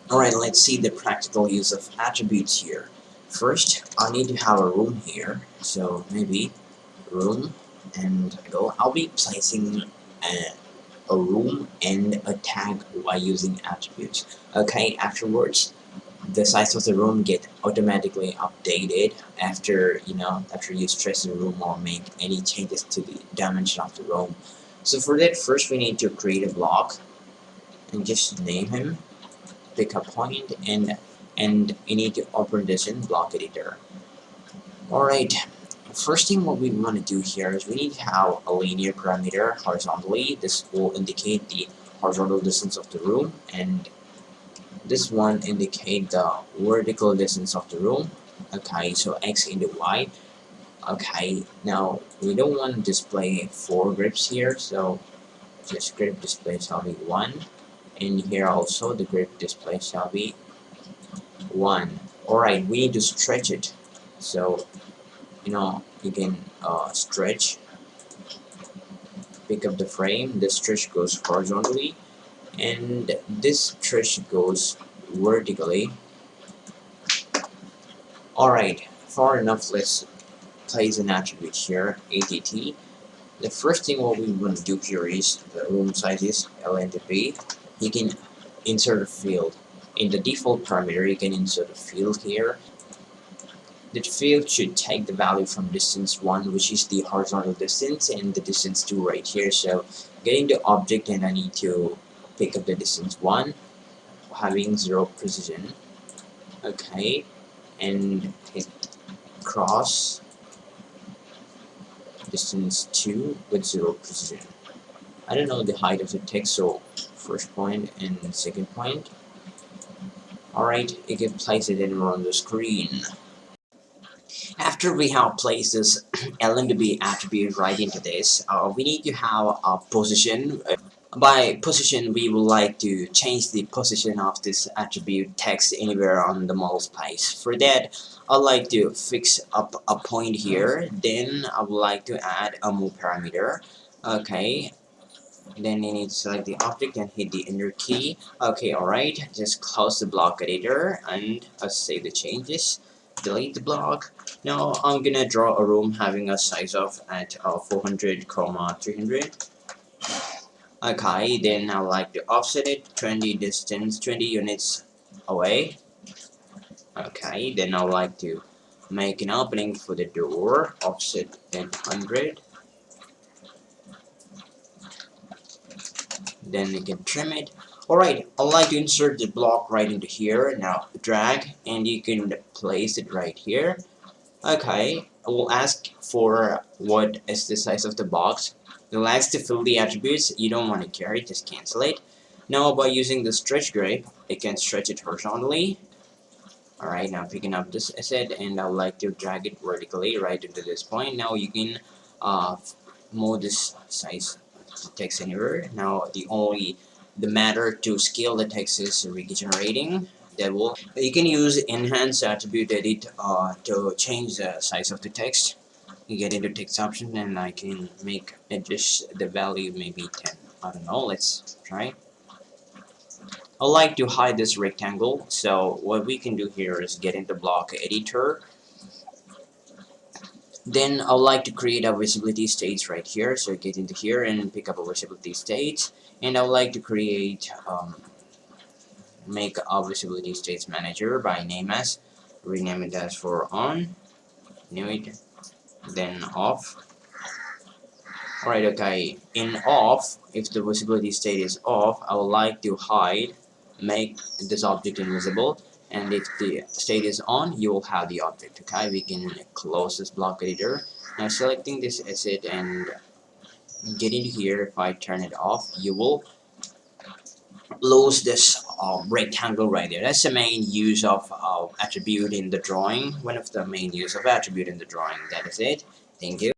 Alright, let's see the practical use of attributes here. First, I need to have a room here, so maybe room and go. I'll be placing a room and a tag while using attributes. Okay, afterwards, the size of the room get automatically updated after after you stress the room or make any changes to the dimension of the room. So for that, first we need to create a block and just name him, pick a point, and you need to open this in block editor. Alright, first thing what we want to do here is we need to have a linear parameter horizontally. This will indicate the horizontal distance of the room, and this one indicate the vertical distance of the room. Okay, so x into y. Okay, now we don't want to display 4 grips here, so this grip display shall be 1, and here also the grip display shall be 1. Alright, we need to stretch it, so you can stretch, pick up the frame, this stretch goes horizontally and this stretch goes vertically. Alright, far enough, let's place an attribute here, att. The first thing what we want to do here is the room size is ln/b. You can insert a field. In the default parameter, you can insert a field here. The field should take the value from distance 1, which is the horizontal distance, and the distance 2 right here. So getting the object, and I need to pick up the distance 1, having 0 precision. Okay, and hit cross distance 2 with 0 precision. I don't know the height of the text, so first point and second point. Alright, you can place it anywhere on the screen. After we have placed this ln/b attribute right into this, we need to have a position. By position, we would like to change the position of this attribute text anywhere on the model space. For that, I'd like to fix up a point here. Then I would like to add a move parameter. Okay. Then you need to select the object and hit the enter key. Okay, alright. Just close the block editor and save the changes. Delete the block. Now I'm gonna draw a room having a size of at 400, 300. Okay, then I like to offset it 20 distance, 20 units away. Okay, then I like to make an opening for the door, offset 100. Then you can trim it. Alright, I like to insert the block right into here. Now drag and you can place it right here. Okay, I will ask for what is the size of the box. It likes to fill the attributes. You don't want to carry, just cancel it. Now by using the stretch grip, it can stretch it horizontally. Alright, now picking up this asset and I would like to drag it vertically right into this point. Now you can move this size to text anywhere. Now the matter to scale the text is regenerating. You can use enhance attribute edit to change the size of the text. You get into text option and I can adjust the value maybe 10. I don't know, let's try. I like to hide this rectangle, so what we can do here is get into block editor. Then I would like to create a visibility stage right here, so get into here and pick up a visibility stage, and I would like to create make a visibility stage manager by rename it as for on, new it, then off. Alright, okay, in off, if the visibility state is off, I would like to hide, make this object invisible, and if the state is on, you will have the object. Okay, we can close this block editor. Now selecting this asset and getting here, if I turn it off, you will lose this rectangle right there. That's the main use of attribute in the drawing. One of the main use of attribute in the drawing. That is it. Thank you.